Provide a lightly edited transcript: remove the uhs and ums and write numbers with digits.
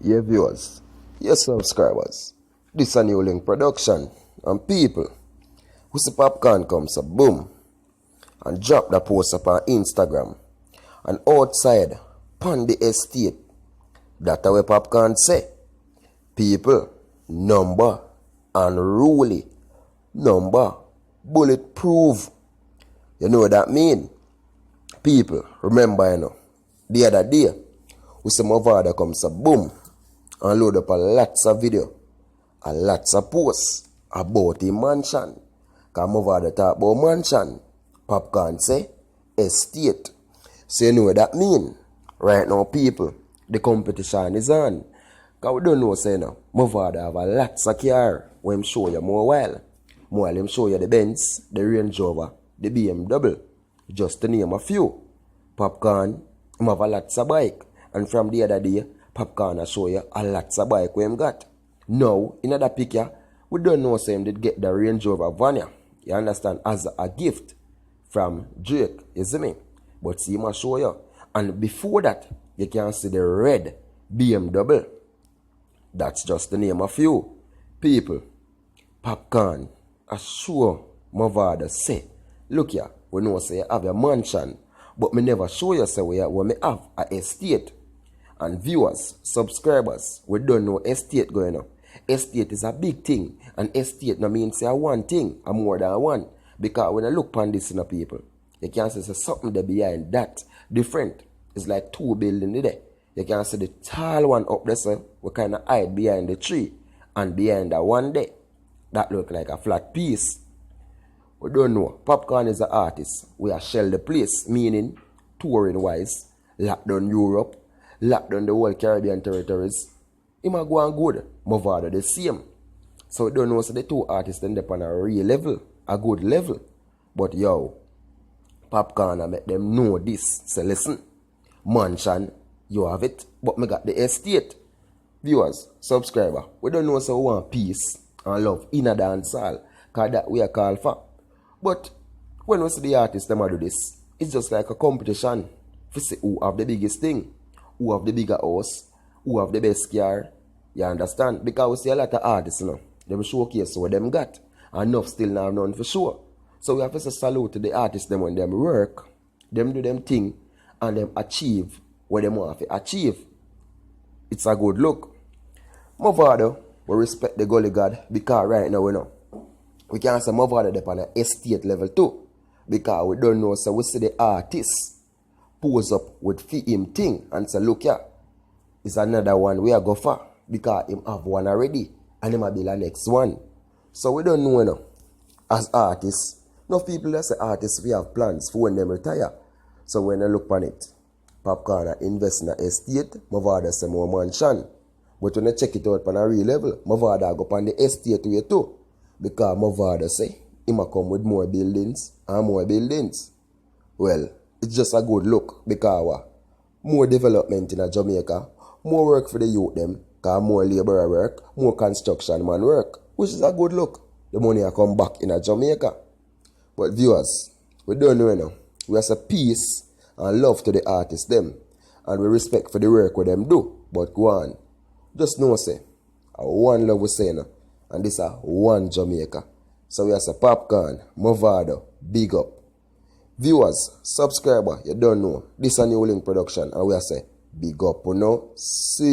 Your viewers, your subscribers, this a new link production, and people who see Popcorn comes up, boom, and drop the post up on Instagram, and outside, pon the estate, that's what Popcorn say, people, number, unruly, number, bulletproof. You know what that mean? People, remember, you know, the other day, we see my Vado comes up, boom, and load up a lots of video, a lots of posts about the mansion. Because my Vado talk about mansion. Popcorn say, estate. So you know what that mean? Right now, people, the competition is on. Because we don't know, say now, my Vado have a lots of car when him show you more while. More while him show you the Benz, the Range Rover, the BMW. Just to name a few. Popcorn, him have a lots of bike. And from the other day, Popcorn will show you a lots of bike we him got. Now, in other picture, we don't know say him did get the Range Rover van. You understand? As a gift from Drake, you see me? But see, him will show you. And before that, you can see the red BMW. That's just the name of few. People, Popcorn, I sure my Vado say, look here, we know say you have a mansion, but me never show you say where me have a estate. And viewers, subscribers, we don't know estate going on. Estate is a big thing. And estate no means say one thing, or more than one. Because when I look upon this in the people, you can see something there behind that different. It's like two buildings there. You can see the tall one up there, so we kind of hide behind the tree. And behind that one there, that look like a flat piece. We don't know. Popcorn is an artist. We are shell the place, meaning touring wise, lock down Europe, lock down the whole Caribbean territories. Him a go on good. My Vado the same. So we don't know, so the two artists end up on a real level, a good level. But yo, Popcorn I make them know this. So listen, mansion, you have it, but me got the estate. Viewers, subscriber, we don't know so we want peace and love in a dance hall, because that we are called for. But when we see the artists them do this, it's just like a competition to see who have the biggest thing, who have the bigger house, who have the best car. You understand? Because we see a lot of artists now, them showcase what them got, and enough still now none for sure. So we have to say salute to the artists them when them work, them do them thing, and them achieve what them want to achieve. It's a good look. My Vado, we respect the gully God, because right now we know we can say my Vado up on an estate level too. Because we don't know, so we see the artist pose up with him thing and say, look here, it's another one we are go for. Because him have one already and him will be the next one. So we don't know, you know, as artists, enough people that say artists we have plans for when them retire. So when I look on it, Popcorn invest in an estate, my Vado say more mansion. But when I check it out on a real level, my Vado go on the estate way too. Because my Vado say, he might come with more buildings and more buildings. Well, it's just a good look because more development in Jamaica, more work for the youth them, because more labor work, more construction man work, which is a good look. The money will come back in Jamaica. But viewers, we don't know now. We have a peace and love to the artists them, and we respect for the work what them do. But go on, just know say, one love we say now. And this is one Jamaica. So we have a Popcorn, my Vado, big up. Viewers, subscriber, you don't know. This is a new link production. And we have say, big up, you know. See